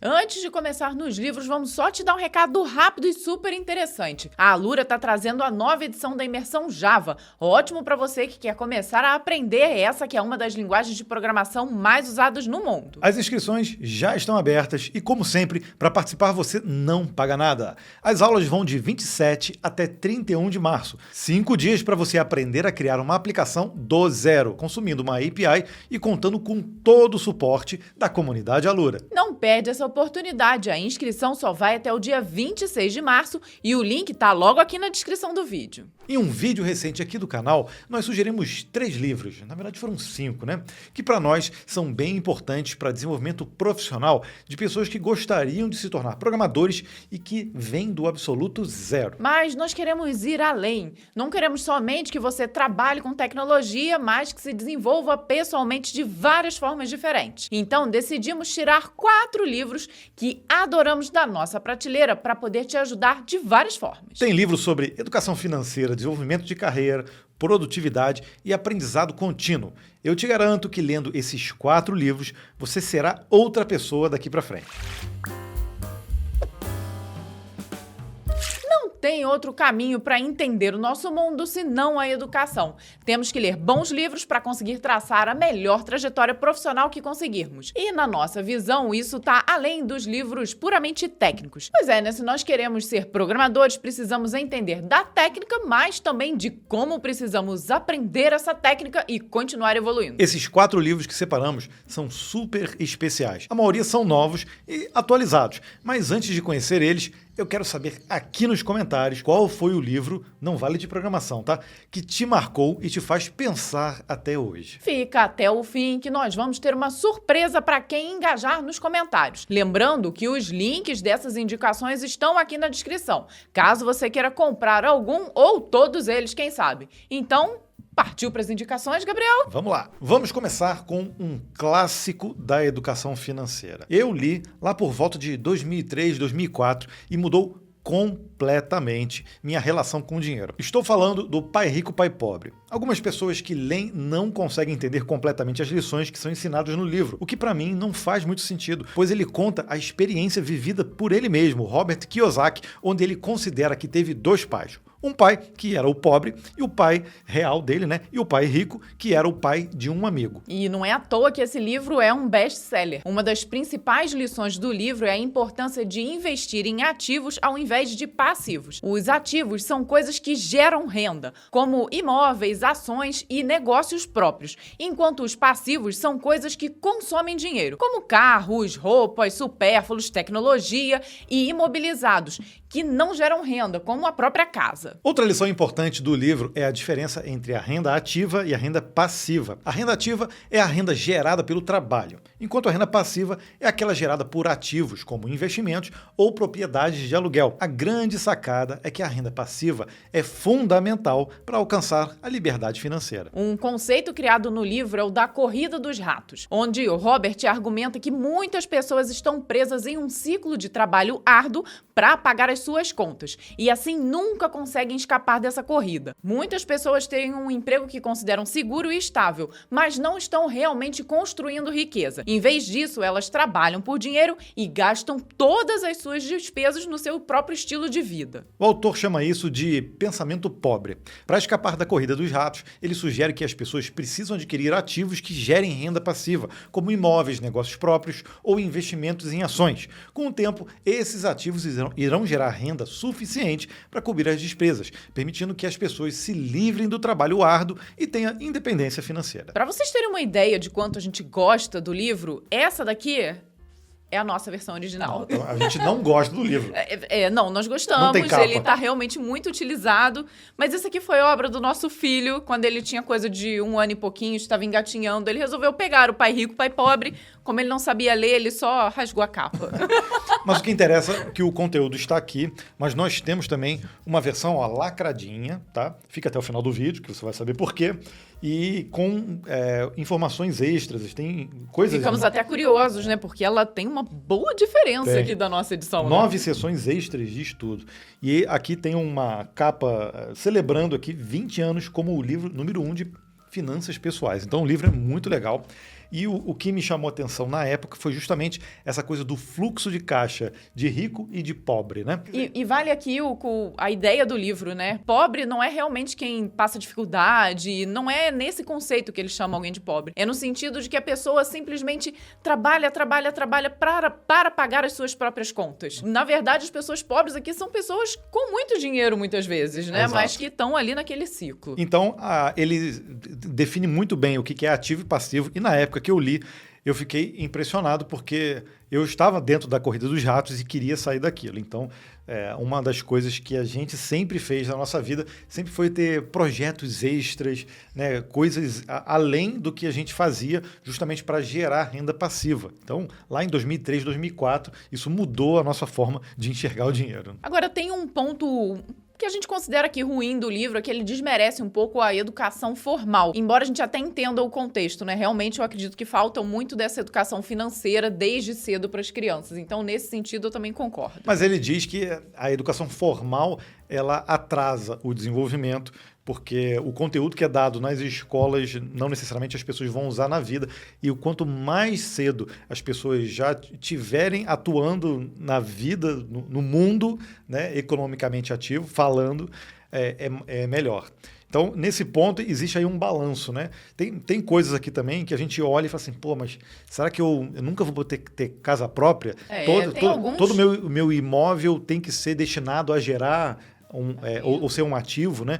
Antes de começar nos livros, vamos só te dar um recado rápido e super interessante. A Alura está trazendo a nova edição da imersão Java. Ótimo para você que quer começar a aprender essa que é uma das linguagens de programação mais usadas no mundo. As inscrições já estão abertas e, como sempre, para participar você não paga nada. As aulas vão de 27 até 31 de março. 5 dias para você aprender a criar uma aplicação do zero, consumindo uma API e contando com todo o suporte da comunidade Alura. Não perde essa oportunidade. A inscrição só vai até o dia 26 de março e o link está logo aqui na descrição do vídeo. Em um vídeo recente aqui do canal, nós sugerimos 3 livros, na verdade foram 5, né? Que para nós são bem importantes para desenvolvimento profissional de pessoas que gostariam de se tornar programadores e que vêm do absoluto zero. Mas nós queremos ir além. Não queremos somente que você trabalhe com tecnologia, mas que se desenvolva pessoalmente de várias formas diferentes. Então decidimos tirar 4 livros que adoramos da nossa prateleira para poder te ajudar de várias formas. Tem livros sobre educação financeira, desenvolvimento de carreira, produtividade e aprendizado contínuo. Eu te garanto que lendo esses 4 livros, você será outra pessoa daqui para frente. Tem outro caminho para entender o nosso mundo senão a educação. Temos que ler bons livros para conseguir traçar a melhor trajetória profissional que conseguirmos. E na nossa visão, isso está além dos livros puramente técnicos. Pois é, né? Se nós queremos ser programadores, precisamos entender da técnica, mas também de como precisamos aprender essa técnica e continuar evoluindo. Esses 4 livros que separamos são super especiais. A maioria são novos e atualizados, mas antes de conhecer eles, eu quero saber aqui nos comentários qual foi o livro, não vale de programação, tá? Que te marcou e te faz pensar até hoje. Fica até o fim que nós vamos ter uma surpresa para quem engajar nos comentários. Lembrando que os links dessas indicações estão aqui na descrição, caso você queira comprar algum ou todos eles, quem sabe. Então, partiu para as indicações, Gabriel? Vamos lá. Vamos começar com um clássico da educação financeira. Eu li lá por volta de 2003, 2004 e mudou completamente minha relação com o dinheiro. Estou falando do Pai Rico, Pai Pobre. Algumas pessoas que leem não conseguem entender completamente as lições que são ensinadas no livro, o que para mim não faz muito sentido, pois ele conta a experiência vivida por ele mesmo, Robert Kiyosaki, onde ele considera que teve 2 pais. Um pai que era o pobre e o pai real dele, né? E o pai rico, que era o pai de um amigo. E não é à toa que esse livro é um best-seller. Uma das principais lições do livro é a importância de investir em ativos ao invés de passivos. Os ativos são coisas que geram renda, como imóveis, ações e negócios próprios, enquanto os passivos são coisas que consomem dinheiro, como carros, roupas, supérfluos, tecnologia e imobilizados, que não geram renda, como a própria casa. Outra lição importante do livro é a diferença entre a renda ativa e a renda passiva. A renda ativa é a renda gerada pelo trabalho, enquanto a renda passiva é aquela gerada por ativos, como investimentos ou propriedades de aluguel. A grande sacada é que a renda passiva é fundamental para alcançar a liberdade financeira. Um conceito criado no livro é o da corrida dos ratos, onde o Robert argumenta que muitas pessoas estão presas em um ciclo de trabalho árduo para pagar as suas contas e assim nunca conseguem escapar dessa corrida. Muitas pessoas têm um emprego que consideram seguro e estável, mas não estão realmente construindo riqueza. Em vez disso, elas trabalham por dinheiro e gastam todas as suas despesas no seu próprio estilo de vida. O autor chama isso de pensamento pobre. Para escapar da corrida dos ratos, ele sugere que as pessoas precisam adquirir ativos que gerem renda passiva, como imóveis, negócios próprios ou investimentos em ações. Com o tempo, esses ativos irão gerar renda suficiente para cobrir as despesas, permitindo que as pessoas se livrem do trabalho árduo e tenham independência financeira. Para vocês terem uma ideia de quanto a gente gosta do livro, essa daqui é a nossa versão original. Não, a gente não gosta do livro. Não, nós gostamos, não tem capa. Ele está realmente muito utilizado, mas esse aqui foi obra do nosso filho, quando ele tinha coisa de 1 ano e pouquinho, estava engatinhando, ele resolveu pegar o Pai Rico, Pai Pobre, como ele não sabia ler, ele só rasgou a capa. Mas o que interessa é que o conteúdo está aqui, mas nós temos também uma versão lacradinha, tá? Fica até o final do vídeo, que você vai saber por quê. E com informações extras, tem coisas... Ficamos até curiosos, né? Porque ela tem uma boa diferença aqui da nossa edição. 9 sessões extras de estudo. E aqui tem uma capa celebrando aqui 20 anos como o livro número 1 de finanças pessoais. Então o livro é muito legal. E o que me chamou a atenção na época foi justamente essa coisa do fluxo de caixa de rico e de pobre, né? E vale aqui a ideia do livro, né? Pobre não é realmente quem passa dificuldade, não é nesse conceito que eles chamam alguém de pobre. É no sentido de que a pessoa simplesmente trabalha para pagar as suas próprias contas. Na verdade, as pessoas pobres aqui são pessoas com muito dinheiro, muitas vezes, né? Exato. Mas que estão ali naquele ciclo. Então, ele define muito bem o que é ativo e passivo. E na época que eu li, eu fiquei impressionado porque eu estava dentro da corrida dos ratos e queria sair daquilo. Então, uma das coisas que a gente sempre fez na nossa vida sempre foi ter projetos extras, né, coisas além do que a gente fazia justamente para gerar renda passiva. Então, lá em 2003, 2004, isso mudou a nossa forma de enxergar o dinheiro. Agora, tem um ponto que a gente considera aqui ruim do livro, é que ele desmerece um pouco a educação formal. Embora a gente até entenda o contexto, né? Realmente eu acredito que falta muito dessa educação financeira desde cedo para as crianças. Então, nesse sentido, eu também concordo. Mas ele diz que a educação formal, ela atrasa o desenvolvimento, porque o conteúdo que é dado nas escolas não necessariamente as pessoas vão usar na vida. E o quanto mais cedo as pessoas já estiverem atuando na vida, no mundo, né, economicamente ativo, falando, é melhor. Então, nesse ponto, existe aí um balanço, né? Tem coisas aqui também que a gente olha e fala assim, pô, mas será que eu nunca vou ter casa própria? Todo o meu imóvel tem que ser destinado a gerar ou ser um ativo, né?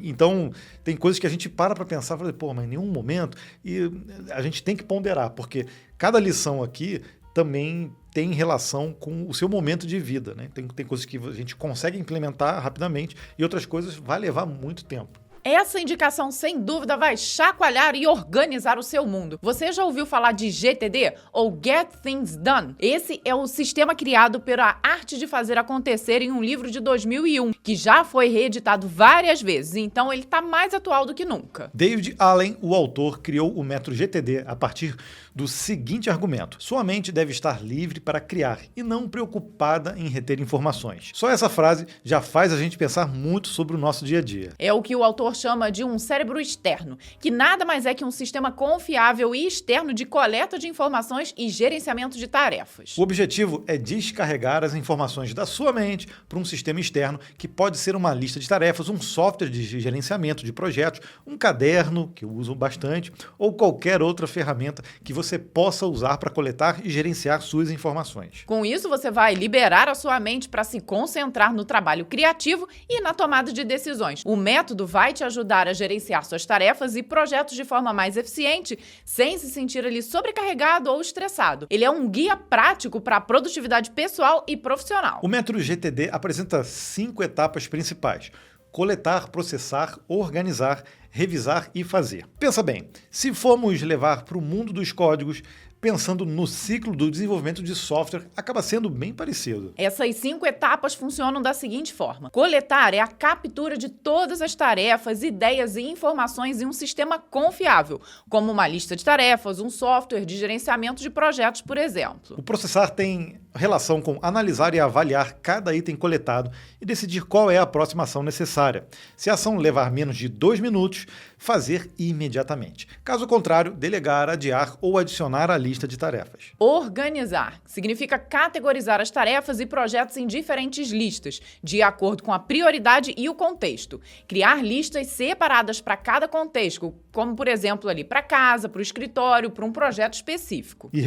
Então, tem coisas que a gente para pensar e fala, pô, mas em nenhum momento. E a gente tem que ponderar, porque cada lição aqui também tem relação com o seu momento de vida, né? Tem coisas que a gente consegue implementar rapidamente e outras coisas vai levar muito tempo. Essa indicação, sem dúvida, vai chacoalhar e organizar o seu mundo. Você já ouviu falar de GTD, ou Get Things Done? Esse é o sistema criado pela Arte de Fazer Acontecer em um livro de 2001, que já foi reeditado várias vezes, então ele está mais atual do que nunca. David Allen, o autor, criou o método GTD a partir do seguinte argumento: sua mente deve estar livre para criar e não preocupada em reter informações. Só essa frase já faz a gente pensar muito sobre o nosso dia a dia. É o que o autor chama de um cérebro externo, que nada mais é que um sistema confiável e externo de coleta de informações e gerenciamento de tarefas. O objetivo é descarregar as informações da sua mente para um sistema externo, que pode ser uma lista de tarefas, um software de gerenciamento de projetos, um caderno, que eu uso bastante, ou qualquer outra ferramenta que você possa usar para coletar e gerenciar suas informações. Com isso, você vai liberar a sua mente para se concentrar no trabalho criativo e na tomada de decisões. O método vai te ajudar a gerenciar suas tarefas e projetos de forma mais eficiente, sem se sentir ali sobrecarregado ou estressado. Ele é um guia prático para a produtividade pessoal e profissional. O método GTD apresenta 5 etapas principais: coletar, processar, organizar, revisar e fazer. Pensa bem, se formos levar para o mundo dos códigos, pensando no ciclo do desenvolvimento de software, acaba sendo bem parecido. Essas 5 etapas funcionam da seguinte forma: coletar é a captura de todas as tarefas, ideias e informações em um sistema confiável, como uma lista de tarefas, um software de gerenciamento de projetos, por exemplo. O processar tem relação com analisar e avaliar cada item coletado e decidir qual é a próxima ação necessária. Se a ação levar menos de 2 minutos, fazer imediatamente. Caso contrário, delegar, adiar ou adicionar à lista de tarefas. Organizar significa categorizar as tarefas e projetos em diferentes listas, de acordo com a prioridade e o contexto. Criar listas separadas para cada contexto, como por exemplo ali para casa, para o escritório, para um projeto específico. E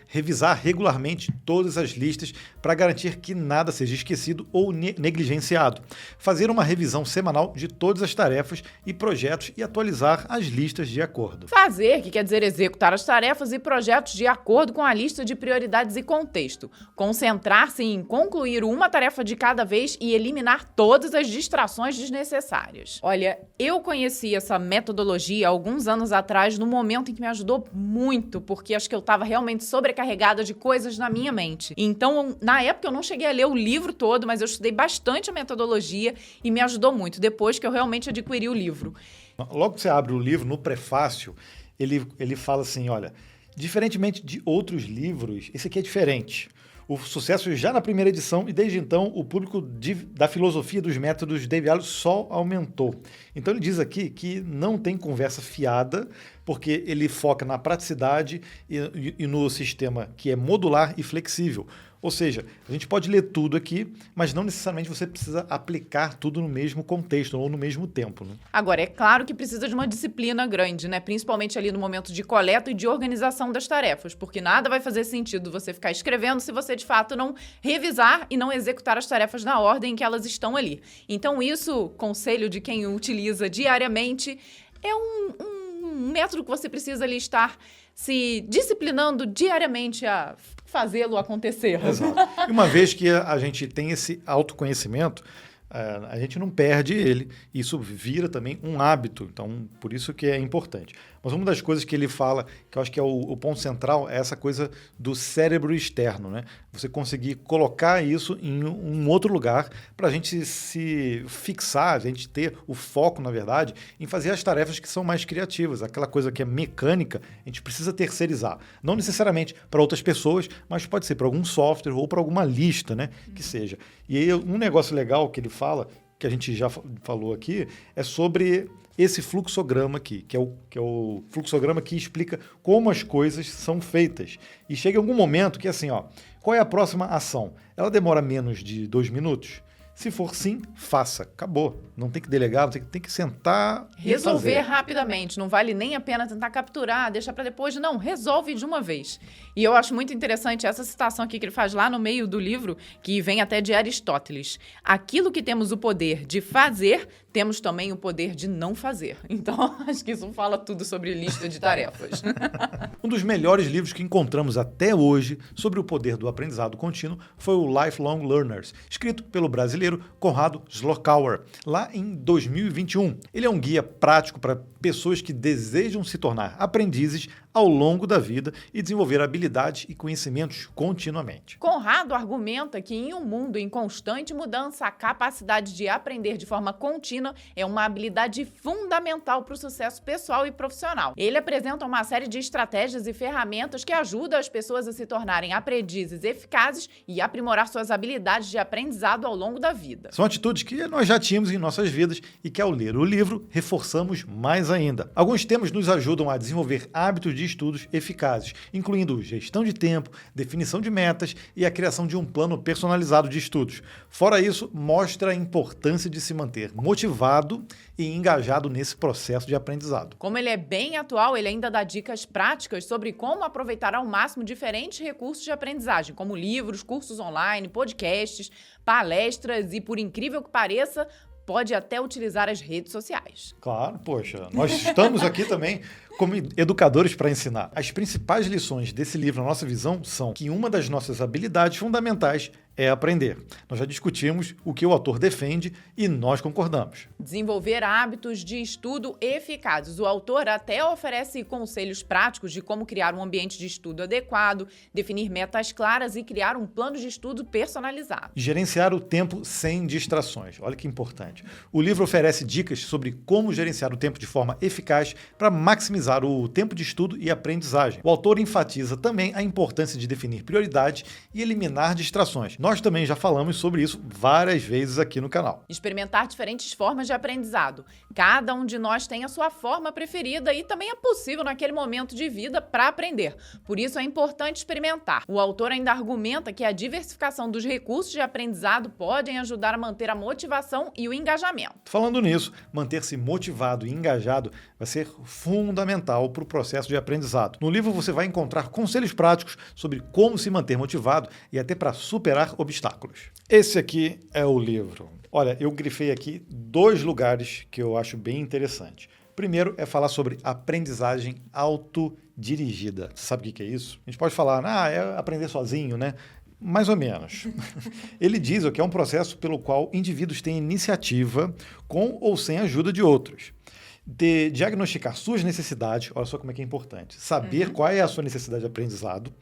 revisar regularmente todas as listas para garantir que nada seja esquecido ou negligenciado. Fazer uma revisão semanal de todas as tarefas e projetos e atualizar as listas de acordo. Fazer, que quer dizer executar as tarefas e projetos de acordo com a lista de prioridades e contexto. Concentrar-se em concluir uma tarefa de cada vez e eliminar todas as distrações desnecessárias. Olha, eu conheci essa metodologia há alguns anos atrás, no momento em que me ajudou muito, porque acho que eu estava realmente sobrecarregada de coisas na minha mente. Então, na época eu não cheguei a ler o livro todo, mas eu estudei bastante a metodologia e me ajudou muito, depois que eu realmente adquiri o livro. Logo que você abre o livro, no prefácio, ele fala assim, olha, diferentemente de outros livros, esse aqui é diferente. o sucesso já na primeira edição, e desde então o público da filosofia dos métodos David Allen só aumentou. Então ele diz aqui que não tem conversa fiada, porque ele foca na praticidade e no sistema que é modular e flexível. Ou seja, a gente pode ler tudo aqui, mas não necessariamente você precisa aplicar tudo no mesmo contexto ou no mesmo tempo, né? Agora, é claro que precisa de uma disciplina grande, né? Principalmente ali no momento de coleta e de organização das tarefas, porque nada vai fazer sentido você ficar escrevendo se você, de fato, não revisar e não executar as tarefas na ordem que elas estão ali. Então, isso, conselho de quem utiliza diariamente, é um método que você precisa ali estar se disciplinando diariamente a fazê-lo acontecer. Exato. E uma vez que a gente tem esse autoconhecimento, a gente não perde ele. Isso vira também um hábito. Então, por isso que é importante. Mas uma das coisas que ele fala, que eu acho que é o ponto central, é essa coisa do cérebro externo, né? Você conseguir colocar isso em um outro lugar para a gente se fixar, a gente ter o foco, na verdade, em fazer as tarefas que são mais criativas. Aquela coisa que é mecânica, a gente precisa terceirizar. Não necessariamente para outras pessoas, mas pode ser para algum software ou para alguma lista, né? Que seja. E aí, um negócio legal que ele fala, que a gente já falou aqui, é sobre esse fluxograma aqui, que é o fluxograma que explica como as coisas são feitas. E chega algum momento que, assim, ó, qual é a próxima ação? Ela demora menos de 2 minutos? Se for sim, faça. Acabou. Não tem que delegar, tem que sentar e resolver fazer. rapidamente. Não vale nem a pena tentar capturar, deixar para depois. Não, resolve de uma vez. E eu acho muito interessante essa citação aqui que ele faz lá no meio do livro, que vem até de Aristóteles. Aquilo que temos o poder de fazer, temos também o poder de não fazer. Então, acho que isso fala tudo sobre lista de tarefas. Um dos melhores livros que encontramos até hoje sobre o poder do aprendizado contínuo foi o Lifelong Learners, escrito pelo brasileiro Conrado Slokauer, lá em 2021. Ele é um guia prático para pessoas que desejam se tornar aprendizes ao longo da vida e desenvolver habilidades e conhecimentos continuamente. Conrado argumenta que em um mundo em constante mudança, a capacidade de aprender de forma contínua é uma habilidade fundamental para o sucesso pessoal e profissional. Ele apresenta uma série de estratégias e ferramentas que ajudam as pessoas a se tornarem aprendizes eficazes e aprimorar suas habilidades de aprendizado ao longo da vida. São atitudes que nós já tínhamos em nossas vidas e que, ao ler o livro, reforçamos mais ainda. Alguns temas nos ajudam a desenvolver hábitos de estudos eficazes, incluindo gestão de tempo, definição de metas e a criação de um plano personalizado de estudos. Fora isso, mostra a importância de se manter motivado e engajado nesse processo de aprendizado. Como ele é bem atual, ele ainda dá dicas práticas sobre como aproveitar ao máximo diferentes recursos de aprendizagem, como livros, cursos online, podcasts, palestras e, por incrível que pareça, pode até utilizar as redes sociais. Claro, poxa, nós estamos aqui também como educadores para ensinar. As principais lições desse livro, na nossa visão, são que uma das nossas habilidades fundamentais é aprender. Nós já discutimos o que o autor defende e nós concordamos. Desenvolver hábitos de estudo eficazes. O autor até oferece conselhos práticos de como criar um ambiente de estudo adequado, definir metas claras e criar um plano de estudo personalizado. Gerenciar o tempo sem distrações. Olha que importante. O livro oferece dicas sobre como gerenciar o tempo de forma eficaz para maximizar o tempo de estudo e aprendizagem. O autor enfatiza também a importância de definir prioridades e eliminar distrações. Nós também já falamos sobre isso várias vezes aqui no canal. Experimentar diferentes formas de aprendizado. Cada um de nós tem a sua forma preferida e também é possível naquele momento de vida para aprender. Por isso é importante experimentar. O autor ainda argumenta que a diversificação dos recursos de aprendizado podem ajudar a manter a motivação e o engajamento. Falando nisso, manter-se motivado e engajado vai ser fundamental para o processo de aprendizado. No livro você vai encontrar conselhos práticos sobre como se manter motivado e até para superar obstáculos. Esse aqui é o livro. Olha, eu grifei aqui 2 lugares que eu acho bem interessantes. Primeiro é falar sobre aprendizagem autodirigida. Você sabe o que é isso? A gente pode falar, é aprender sozinho, né? Mais ou menos. Ele diz que é um processo pelo qual indivíduos têm iniciativa com ou sem a ajuda de outros. De diagnosticar suas necessidades, olha só como é que é importante, saber qual é a sua necessidade de aprendizado,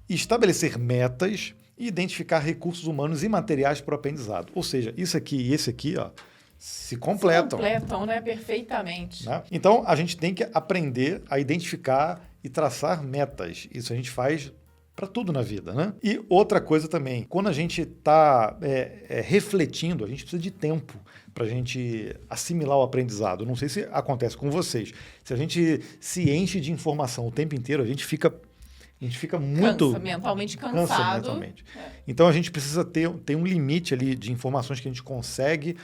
estabelecer metas e identificar recursos humanos e materiais para o aprendizado. Ou seja, isso aqui e esse aqui, se completam. Se completam, né? Perfeitamente. Né? Então, a gente tem que aprender a identificar e traçar metas. Isso a gente faz para tudo na vida, né? E outra coisa também, quando a gente está refletindo, a gente precisa de tempo para a gente assimilar o aprendizado. Não sei se acontece com vocês. Se a gente se enche de informação o tempo inteiro, a gente fica muito... mentalmente cansado. Cansa mentalmente. Então, a gente precisa ter um limite ali de informações que a gente consegue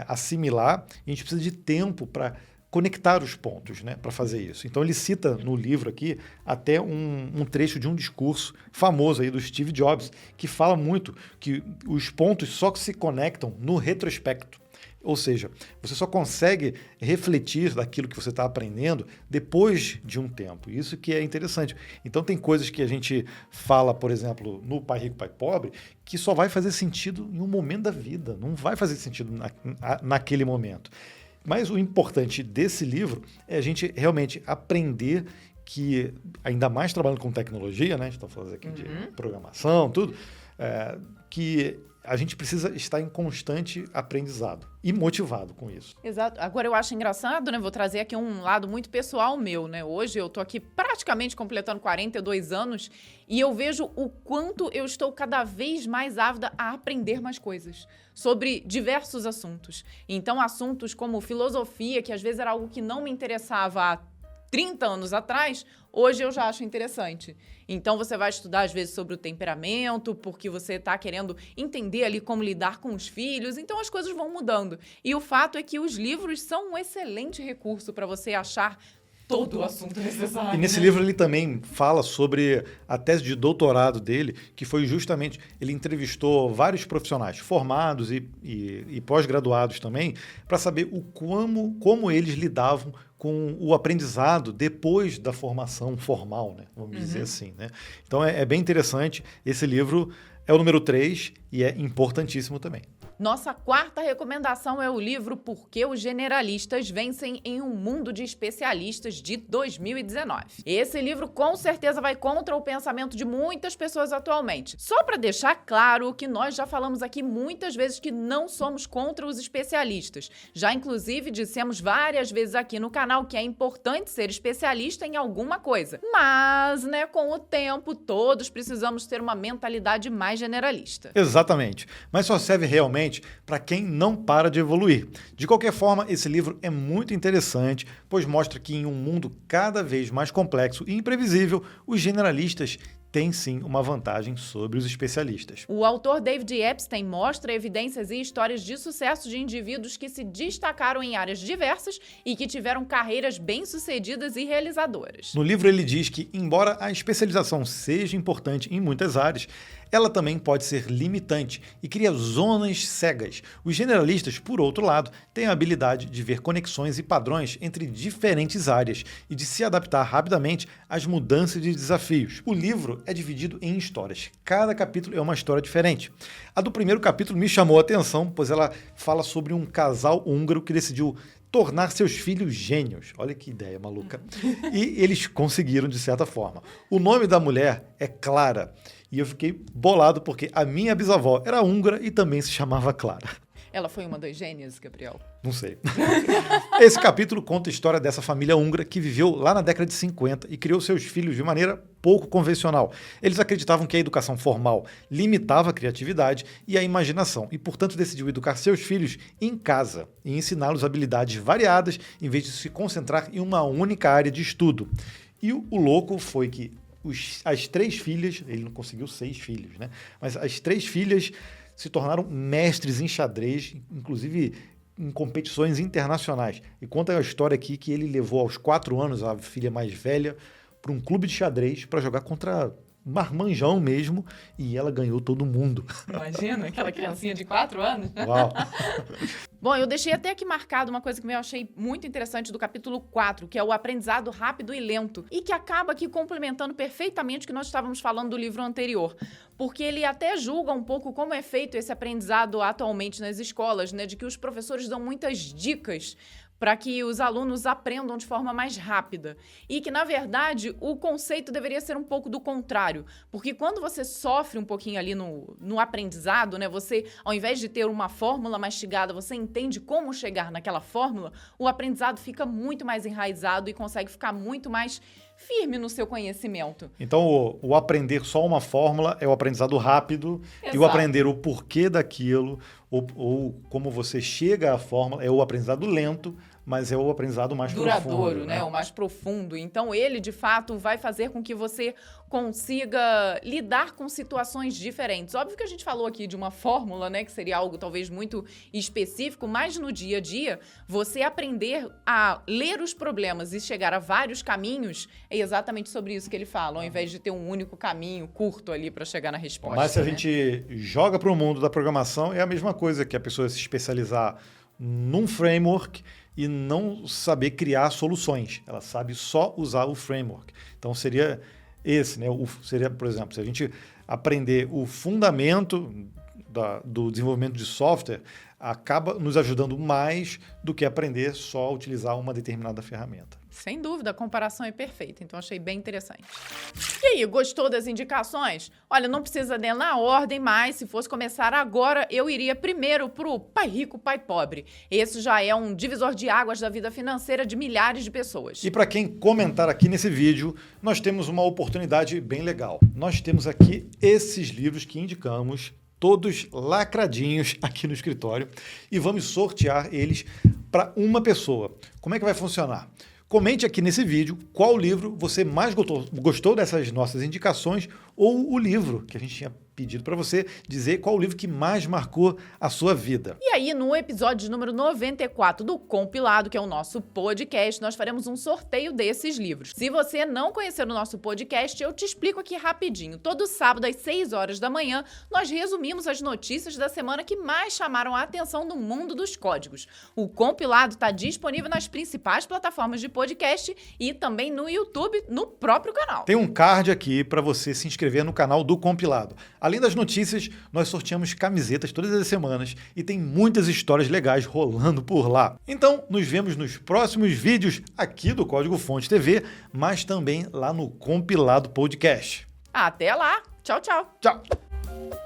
assimilar, e a gente precisa de tempo para conectar os pontos, né, para fazer isso. Então ele cita no livro aqui até um trecho de um discurso famoso aí do Steve Jobs, que fala muito que os pontos só se conectam no retrospecto. Ou seja, você só consegue refletir daquilo que você está aprendendo depois de um tempo. Isso que é interessante. Então tem coisas que a gente fala, por exemplo, no Pai Rico, Pai Pobre, que só vai fazer sentido em um momento da vida. Não vai fazer sentido naquele momento. Mas o importante desse livro é a gente realmente aprender que, ainda mais trabalhando com tecnologia, né? A gente está falando aqui de programação, tudo, que a gente precisa estar em constante aprendizado e motivado com isso. Exato. Agora eu acho engraçado, né? Vou trazer aqui um lado muito pessoal meu, né? Hoje eu tô aqui praticamente completando 42 anos e eu vejo o quanto eu estou cada vez mais ávida a aprender mais coisas sobre diversos assuntos. Então, assuntos como filosofia, que às vezes era algo que não me interessava há 30 anos atrás, hoje eu já acho interessante. Então, você vai estudar, às vezes, sobre o temperamento, porque você está querendo entender ali como lidar com os filhos. Então, as coisas vão mudando. E o fato é que os livros são um excelente recurso para você achar todo o assunto necessário. E nesse livro ele também fala sobre a tese de doutorado dele, que foi justamente, ele entrevistou vários profissionais formados e pós-graduados também, para saber como eles lidavam com o aprendizado depois da formação formal, né? Vamos dizer assim, né? Então é bem interessante. Esse livro é o número 3 e é importantíssimo também. Nossa quarta recomendação é o livro Por que os Generalistas Vencem em um Mundo de Especialistas, de 2019. Esse livro com certeza vai contra o pensamento de muitas pessoas atualmente. Só para deixar claro que nós já falamos aqui muitas vezes que não somos contra os especialistas. Já inclusive dissemos várias vezes aqui no canal que é importante ser especialista em alguma coisa. Mas, né, com o tempo todos precisamos ter uma mentalidade mais generalista. Exatamente. Mas só serve realmente para quem não para de evoluir. De qualquer forma, esse livro é muito interessante, pois mostra que em um mundo cada vez mais complexo e imprevisível, os generalistas têm sim uma vantagem sobre os especialistas. O autor David Epstein mostra evidências e histórias de sucesso de indivíduos que se destacaram em áreas diversas e que tiveram carreiras bem-sucedidas e realizadoras. No livro ele diz que, embora a especialização seja importante em muitas áreas, ela também pode ser limitante e cria zonas cegas. Os generalistas, por outro lado, têm a habilidade de ver conexões e padrões entre diferentes áreas e de se adaptar rapidamente às mudanças de desafios. O livro é dividido em histórias. Cada capítulo é uma história diferente. A do primeiro capítulo me chamou a atenção, pois ela fala sobre um casal húngaro que decidiu tornar seus filhos gênios. Olha que ideia maluca. E eles conseguiram, de certa forma. O nome da mulher é Clara. E eu fiquei bolado porque a minha bisavó era húngara e também se chamava Clara. Ela foi uma das gênias, Gabriel? Não sei. Esse capítulo conta a história dessa família húngara que viveu lá na década de 50 e criou seus filhos de maneira pouco convencional. Eles acreditavam que a educação formal limitava a criatividade e a imaginação e, portanto, decidiu educar seus filhos em casa e ensiná-los habilidades variadas em vez de se concentrar em uma única área de estudo. E o louco foi que as 3 filhas, ele não conseguiu 6 filhos, né? Mas as 3 filhas se tornaram mestres em xadrez, inclusive em competições internacionais. E conta a história aqui que ele levou aos 4 anos a filha mais velha para um clube de xadrez para jogar contra marmanjão mesmo, e ela ganhou todo mundo. Imagina, aquela criancinha de 4 anos. Uau! Bom, eu deixei até aqui marcado uma coisa que eu achei muito interessante do capítulo 4, que é o aprendizado rápido e lento, e que acaba aqui complementando perfeitamente o que nós estávamos falando do livro anterior, porque ele até julga um pouco como é feito esse aprendizado atualmente nas escolas, né, de que os professores dão muitas dicas para que os alunos aprendam de forma mais rápida. E que, na verdade, o conceito deveria ser um pouco do contrário. Porque quando você sofre um pouquinho ali no aprendizado, né, você, ao invés de ter uma fórmula mastigada, você entende como chegar naquela fórmula, o aprendizado fica muito mais enraizado e consegue ficar muito mais firme no seu conhecimento. Então, o aprender só uma fórmula é o aprendizado rápido. Exato. E o aprender o porquê daquilo ou como você chega à fórmula é o aprendizado lento, mas é o aprendizado mais duradouro, profundo. né? O mais profundo. Então, ele, de fato, vai fazer com que você consiga lidar com situações diferentes. Óbvio que a gente falou aqui de uma fórmula, né? Que seria algo talvez muito específico, mas no dia a dia, você aprender a ler os problemas e chegar a vários caminhos, é exatamente sobre isso que ele fala, ao invés de ter um único caminho curto ali para chegar na resposta. Mas se a né? gente joga para o mundo da programação, é a mesma coisa que a pessoa se especializar num framework e não saber criar soluções. Ela sabe só usar o framework. Então seria esse, né? Seria, por exemplo, se a gente aprender o fundamento do desenvolvimento de software, acaba nos ajudando mais do que aprender só a utilizar uma determinada ferramenta. Sem dúvida, a comparação é perfeita, então achei bem interessante. E aí, gostou das indicações? Olha, não precisa ler na ordem, mas se fosse começar agora, eu iria primeiro pro Pai Rico, Pai Pobre. Esse já é um divisor de águas da vida financeira de milhares de pessoas. E para quem comentar aqui nesse vídeo, nós temos uma oportunidade bem legal. Nós temos aqui esses livros que indicamos, todos lacradinhos aqui no escritório, e vamos sortear eles para uma pessoa. Como é que vai funcionar? Comente aqui nesse vídeo qual livro você mais gostou dessas nossas indicações ou o livro que a gente tinha pedido para você dizer qual o livro que mais marcou a sua vida. E aí, no episódio número 94 do Compilado, que é o nosso podcast, nós faremos um sorteio desses livros. Se você não conhecer o nosso podcast, eu te explico aqui rapidinho. Todo sábado, às 6 horas da manhã, nós resumimos as notícias da semana que mais chamaram a atenção no mundo dos códigos. O Compilado está disponível nas principais plataformas de podcast e também no YouTube, no próprio canal. Tem um card aqui para você se inscrever no canal do Compilado. Além das notícias, nós sorteamos camisetas todas as semanas e tem muitas histórias legais rolando por lá. Então, nos vemos nos próximos vídeos aqui do Código Fonte TV, mas também lá no Compilado Podcast. Até lá! Tchau, tchau! Tchau!